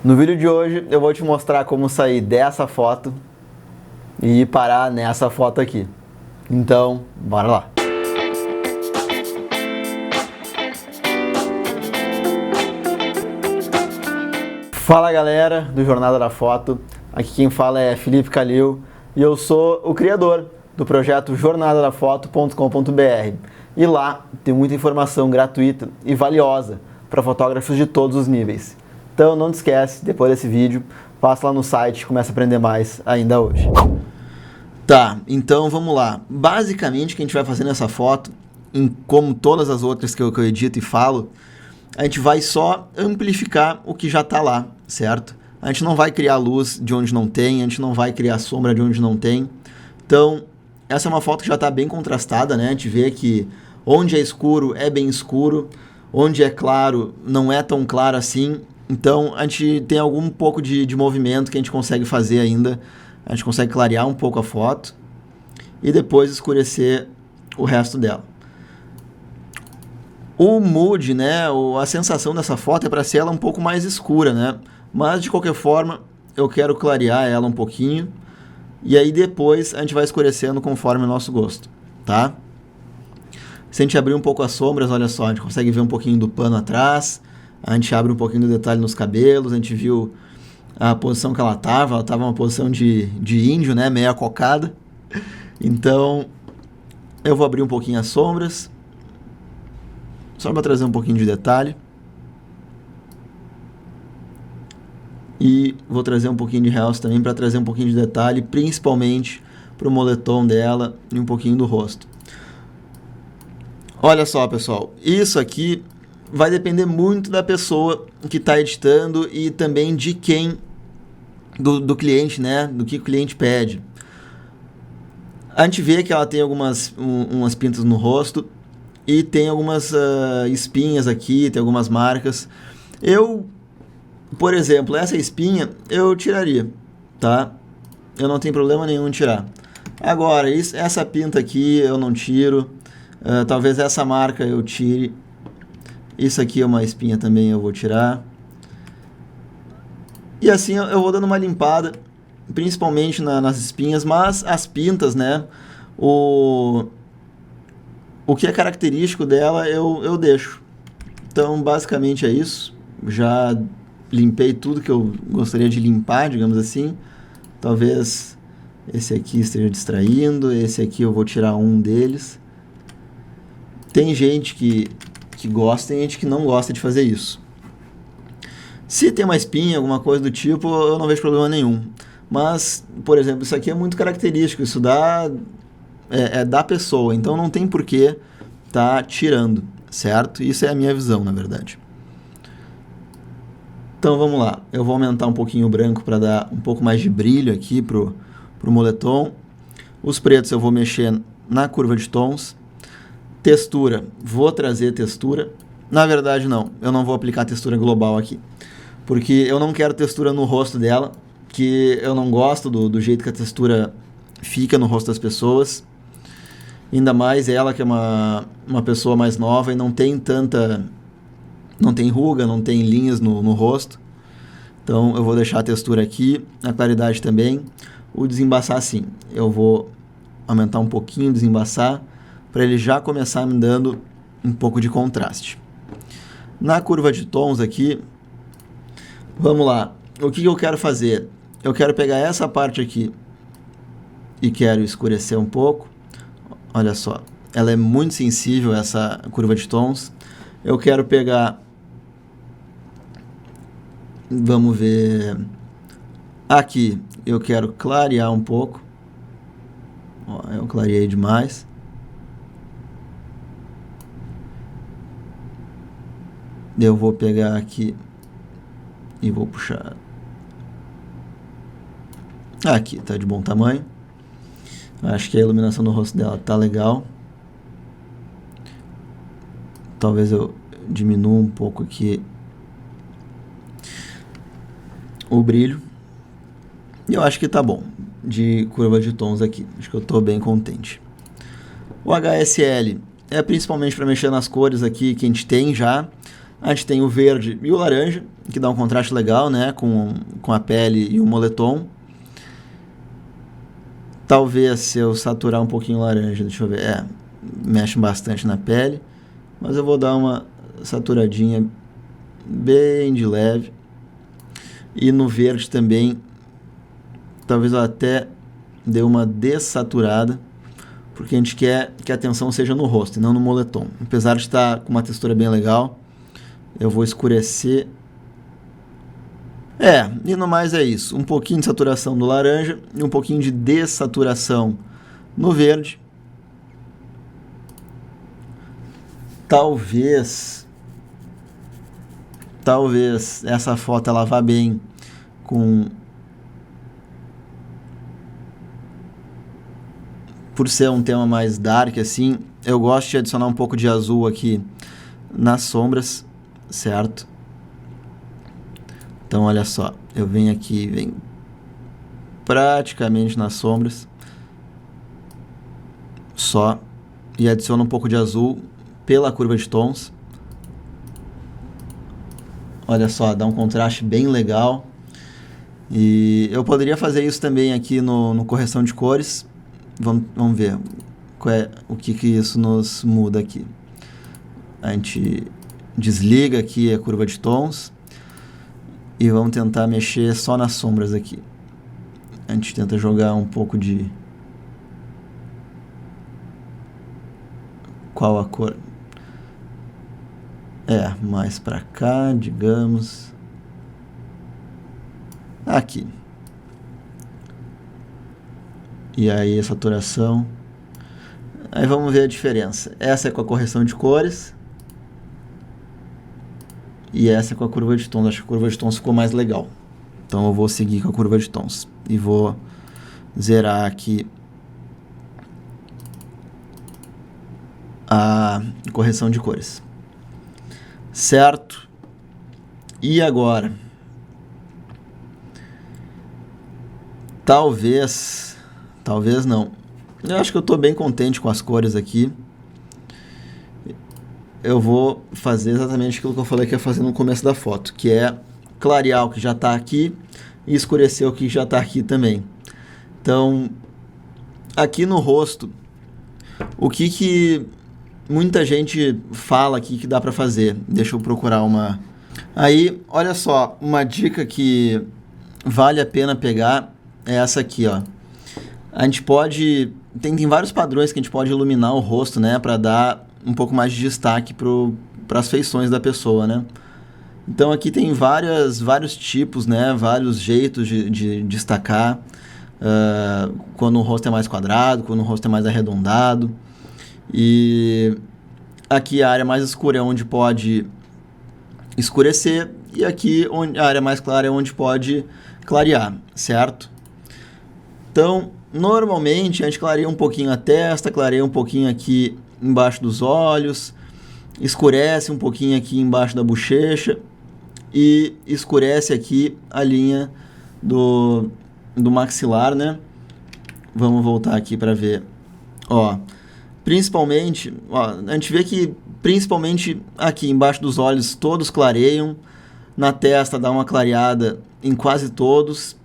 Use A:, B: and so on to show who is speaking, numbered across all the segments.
A: No vídeo de hoje eu vou te mostrar como sair dessa foto e parar nessa foto aqui. Então, bora lá! Fala galera do Jornada da Foto, aqui quem fala é Felipe Calil e eu sou o criador do projeto jornadadafoto.com.br e lá tem muita informação gratuita e valiosa para fotógrafos de todos os níveis. Então não te esquece, depois desse vídeo, passa lá no site e começa a aprender mais ainda hoje. Tá, então vamos lá. Basicamente o que a gente vai fazer nessa foto, como todas as outras que eu edito e falo, a gente vai só amplificar o que já está lá, certo? A gente não vai criar luz de onde não tem, a gente não vai criar sombra de onde não tem. Então, essa é uma foto que já está bem contrastada, né? A gente vê que onde é escuro é bem escuro, onde é claro não é tão claro assim. Então, a gente tem algum pouco de movimento que a gente consegue fazer ainda. A gente consegue clarear um pouco a foto e depois escurecer o resto dela. O mood, né, a sensação dessa foto é para ser ela um pouco mais escura, né? Mas, de qualquer forma, eu quero clarear ela um pouquinho. E aí depois a gente vai escurecendo conforme o nosso gosto, tá? Se a gente abrir um pouco as sombras, olha só, a gente consegue ver um pouquinho do pano atrás. A gente abre um pouquinho do detalhe nos cabelos, a gente viu a posição que ela estava uma posição de índio, né, meia cocada. Então, eu vou abrir um pouquinho as sombras, só para trazer um pouquinho de detalhe. E vou trazer um pouquinho de realce também para trazer um pouquinho de detalhe, principalmente para o moletom dela e um pouquinho do rosto. Olha só, pessoal, isso aqui vai depender muito da pessoa que está editando e também de quem, do cliente, né? Do que o cliente pede. A gente vê que ela tem umas pintas no rosto e tem algumas espinhas aqui, tem algumas marcas. Por exemplo, essa espinha eu tiraria, tá? Eu não tenho problema nenhum em tirar. Agora, essa pinta aqui eu não tiro. Talvez essa marca eu tire. Isso aqui é uma espinha também, eu vou tirar. E assim eu vou dando uma limpada, principalmente nas espinhas, mas as pintas, né? O que é característico dela eu deixo. Então, basicamente é isso. Já limpei tudo que eu gostaria de limpar, digamos assim. Talvez esse aqui esteja distraindo, esse aqui eu vou tirar um deles. Tem gente que gosta, tem gente que não gosta de fazer isso. Se tem uma espinha, alguma coisa do tipo, eu não vejo problema nenhum. Mas, por exemplo, isso aqui é muito característico, isso é da pessoa, então não tem porquê tá tirando, certo? Isso é a minha visão, na verdade. Então vamos lá, eu vou aumentar um pouquinho o branco para dar um pouco mais de brilho aqui pro moletom. Os pretos eu vou mexer na curva de tons. Textura, vou trazer textura. Na verdade não, eu não vou aplicar textura global aqui, porque eu não quero textura no rosto dela, que eu não gosto do jeito que a textura fica no rosto das pessoas. Ainda mais ela que é uma pessoa mais nova e não tem ruga, não tem linhas no rosto. Então eu vou deixar a textura aqui, a claridade também. O desembaçar sim, eu vou aumentar um pouquinho o desembaçar, para ele já começar me dando um pouco de contraste. Na curva de tons aqui, vamos lá. O que eu quero fazer? Eu quero pegar essa parte aqui e quero escurecer um pouco. Olha só, ela é muito sensível, essa curva de tons. Eu quero pegar... Vamos ver... Aqui, eu quero clarear um pouco. Ó, eu clareei demais. Eu vou pegar aqui e vou puxar. Aqui, tá de bom tamanho. Acho que a iluminação do rosto dela tá legal. Talvez eu diminua um pouco aqui o brilho. E eu acho que tá bom de curva de tons aqui. Acho que eu tô bem contente. O HSL é principalmente para mexer nas cores aqui que a gente tem já. A gente tem o verde e o laranja, que dá um contraste legal, né, com a pele e o moletom. Talvez se eu saturar um pouquinho o laranja, deixa eu ver, mexe bastante na pele, mas eu vou dar uma saturadinha bem de leve. E no verde também, talvez eu até dê uma dessaturada, porque a gente quer que a atenção seja no rosto e não no moletom. Apesar de estar com uma textura bem legal, eu vou escurecer. E no mais é isso. Um pouquinho de saturação do laranja e um pouquinho de dessaturação no verde. Talvez essa foto ela vá bem com... Por ser um tema mais dark assim, eu gosto de adicionar um pouco de azul aqui nas sombras, certo? Então olha só, eu venho aqui, venho praticamente nas sombras, só, e adiciono um pouco de azul pela curva de tons. Olha só, dá um contraste bem legal. E eu poderia fazer isso também aqui no correção de cores. Vamos ver o que isso nos muda aqui. A gente desliga aqui a curva de tons e vamos tentar mexer só nas sombras aqui. A gente tenta jogar um pouco de... Qual a cor? Mais pra cá, digamos. Aqui. E aí a saturação. Aí vamos ver a diferença. Essa é com a correção de cores. E essa é com a curva de tons. Acho que a curva de tons ficou mais legal. Então eu vou seguir com a curva de tons. E vou zerar aqui a correção de cores. Certo? E agora? Talvez não. Eu acho que eu estou bem contente com as cores aqui. Eu vou fazer exatamente aquilo que eu falei que ia fazer no começo da foto, que é clarear o que já está aqui e escurecer o que já está aqui também. Então, aqui no rosto, o que muita gente fala aqui que dá para fazer? Deixa eu procurar uma... Aí, olha só, uma dica que vale a pena pegar é essa aqui, ó. A gente pode... Tem vários padrões que a gente pode iluminar o rosto, né? Para dar um pouco mais de destaque para as feições da pessoa, né? Então aqui tem vários tipos, né? Vários jeitos de destacar. Quando o rosto é mais quadrado, quando o rosto é mais arredondado. E aqui a área mais escura é onde pode escurecer. E aqui a área mais clara é onde pode clarear, certo? Então, normalmente a gente clareia um pouquinho a testa, clareia um pouquinho aqui embaixo dos olhos, escurece um pouquinho aqui embaixo da bochecha e escurece aqui a linha do maxilar, né? Vamos voltar aqui para ver. Ó, principalmente, a gente vê que principalmente aqui embaixo dos olhos todos clareiam, na testa dá uma clareada em quase todos.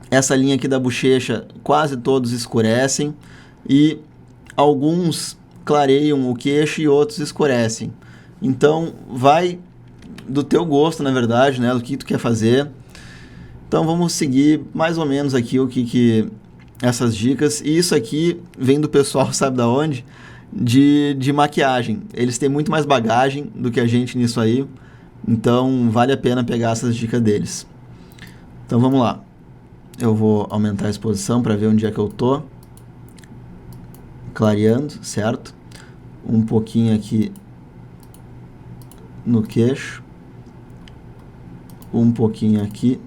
A: Essa linha aqui da bochecha, quase todos escurecem e alguns clareiam o queixo e outros escurecem. Então, vai do teu gosto, na verdade, né, do que tu quer fazer. Então, vamos seguir mais ou menos aqui o que essas dicas. E isso aqui vem do pessoal, sabe da onde? De maquiagem. Eles têm muito mais bagagem do que a gente nisso aí. Então, vale a pena pegar essas dicas deles. Então, vamos lá. Eu vou aumentar a exposição para ver onde é que eu tô clareando, certo? Um pouquinho aqui no queixo, um pouquinho aqui,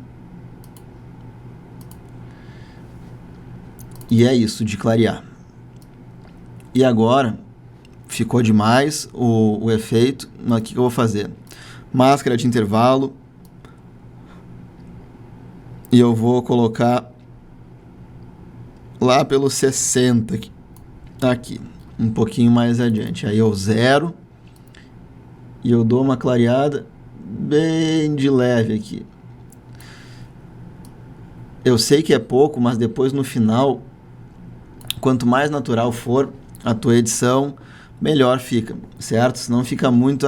A: e é isso de clarear. E agora ficou demais o efeito, mas o que eu vou fazer? Máscara de intervalo. E eu vou colocar lá pelo 60 aqui, um pouquinho mais adiante. Aí eu zero E eu dou uma clareada bem de leve aqui. Eu sei que é pouco, mas depois no final, quanto mais natural for a tua edição, melhor fica, certo? Senão fica muito,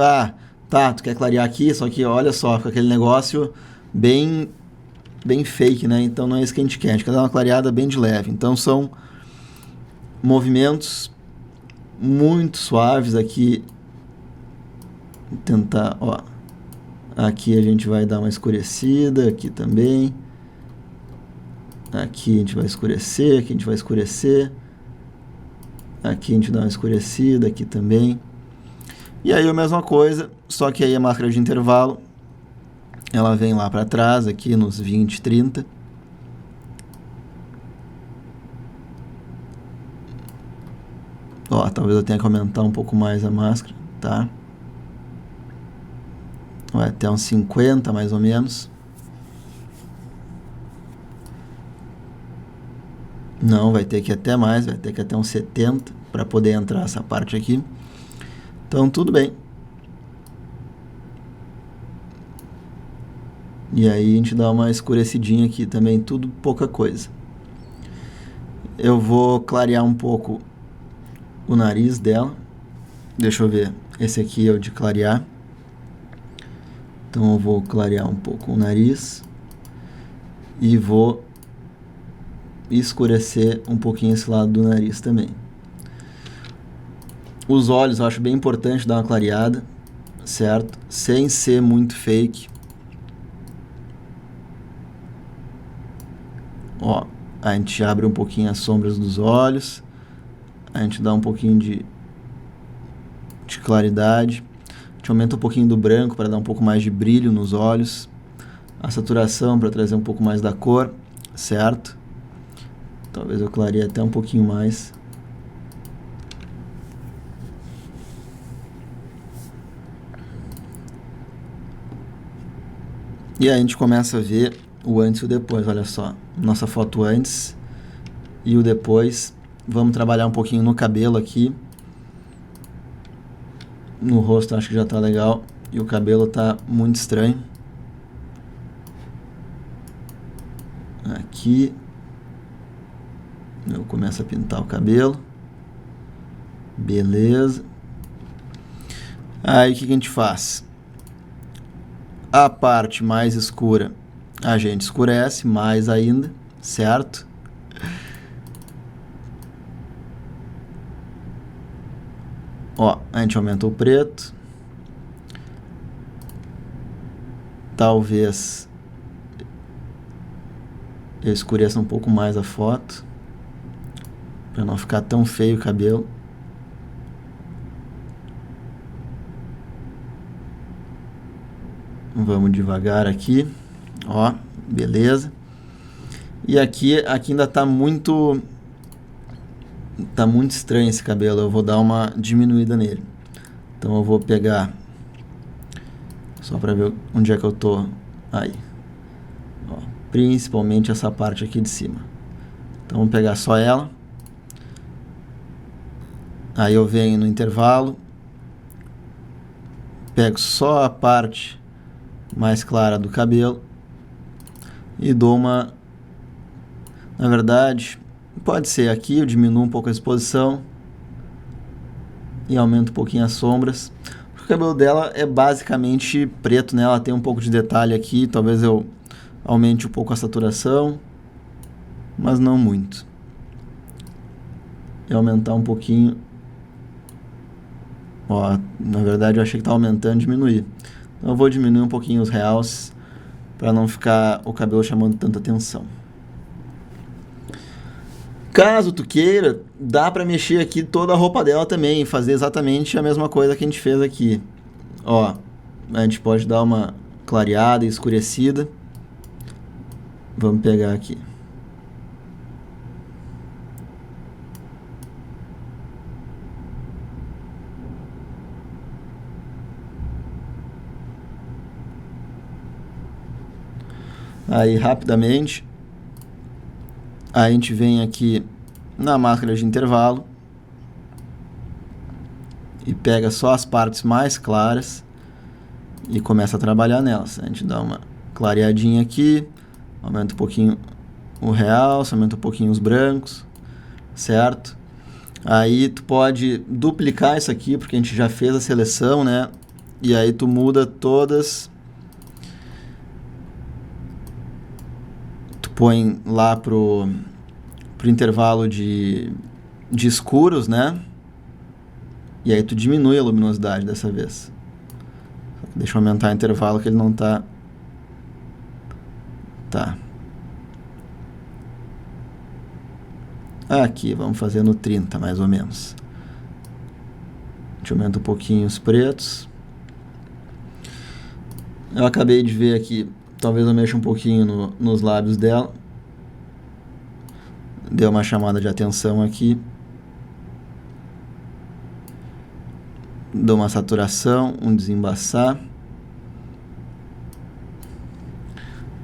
A: tá, tu quer clarear aqui, só que olha só, fica aquele negócio bem fake, né? Então não é isso que a gente quer, a gente quer dar uma clareada bem de leve. Então são movimentos muito suaves aqui. Tentar, ó, aqui a gente vai dar uma escurecida, aqui também. Aqui a gente vai escurecer, aqui a gente vai escurecer. Aqui a gente dá uma escurecida, aqui também. E aí a mesma coisa, só que aí a máscara de intervalo, ela vem lá para trás, aqui nos 20, 30. Ó, talvez eu tenha que aumentar um pouco mais a máscara, tá? Vai até uns 50 mais ou menos. Não, vai ter que ir até mais, vai ter que ir até uns 70 para poder entrar essa parte aqui. Então tudo bem. E aí a gente dá uma escurecidinha aqui também, tudo pouca coisa. Eu vou clarear um pouco o nariz dela. Deixa eu ver, esse aqui é o de clarear. Então eu vou clarear um pouco o nariz. E vou escurecer um pouquinho esse lado do nariz também. Os olhos eu acho bem importante dar uma clareada, certo? Sem ser muito fake. Ó, a gente abre um pouquinho as sombras dos olhos. A gente dá um pouquinho de claridade. A gente aumenta um pouquinho do branco para dar um pouco mais de brilho nos olhos. A saturação para trazer um pouco mais da cor, certo? Talvez eu clareie até um pouquinho mais. E aí a gente começa a ver o antes e o depois, olha só. Nossa foto antes e o depois. Vamos trabalhar um pouquinho no cabelo aqui. No rosto acho que já tá legal. E o cabelo tá muito estranho. Aqui. Eu começo a pintar o cabelo. Beleza. Aí o que a gente faz? A parte mais escura a gente escurece mais ainda, certo? Ó, a gente aumenta o preto. Talvez eu escureça um pouco mais a foto, para não ficar tão feio o cabelo. Vamos devagar aqui. Ó, beleza. E aqui ainda tá muito estranho esse cabelo. Eu vou dar uma diminuída nele. Então eu vou pegar só para ver onde é que eu tô. Aí. Ó, principalmente essa parte aqui de cima. Então vamos pegar só ela. Aí eu venho no intervalo. Pego só a parte mais clara do cabelo e dou uma, na verdade, pode ser aqui, eu diminuo um pouco a exposição e aumento um pouquinho as sombras. O cabelo dela é basicamente preto, né? Ela tem um pouco de detalhe aqui, talvez eu aumente um pouco a saturação, mas não muito. E aumentar um pouquinho. Ó, na verdade eu achei que estava aumentando, diminuir. Então eu vou diminuir um pouquinho os realces para não ficar o cabelo chamando tanta atenção. Caso tu queira, dá para mexer aqui toda a roupa dela também, fazer exatamente a mesma coisa que a gente fez aqui. Ó, a gente pode dar uma clareada e escurecida. Vamos pegar aqui. Aí rapidamente a gente vem aqui na máscara de intervalo e pega só as partes mais claras e começa a trabalhar nelas. A gente dá uma clareadinha aqui, aumenta um pouquinho o realce, aumenta um pouquinho os brancos, certo? Aí tu pode duplicar isso aqui, porque a gente já fez a seleção, né? E aí tu muda todas, tu põe lá pro intervalo de escuros, né? E aí tu diminui a luminosidade dessa vez. Deixa eu aumentar o intervalo que ele não tá... Tá. Aqui, vamos fazer no 30, mais ou menos. A gente aumenta um pouquinho os pretos. Eu acabei de ver aqui, talvez eu mexa um pouquinho nos lábios dela. Deu uma chamada de atenção aqui. Dou uma saturação, um desembaçar,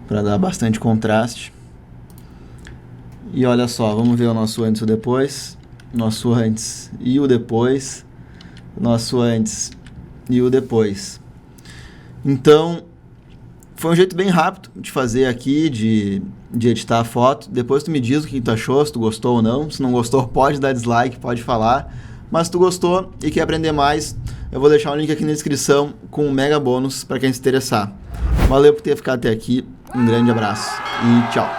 A: para dar bastante contraste. E olha só, vamos ver o nosso antes e o depois. Nosso antes e o depois. Nosso antes e o depois. Então, foi um jeito bem rápido de fazer aqui, de editar a foto. Depois tu me diz o que tu achou, se tu gostou ou não. Se não gostou, pode dar dislike, pode falar. Mas se tu gostou e quer aprender mais, eu vou deixar um link aqui na descrição com um mega bônus para quem se interessar. Valeu por ter ficado até aqui, um grande abraço e tchau!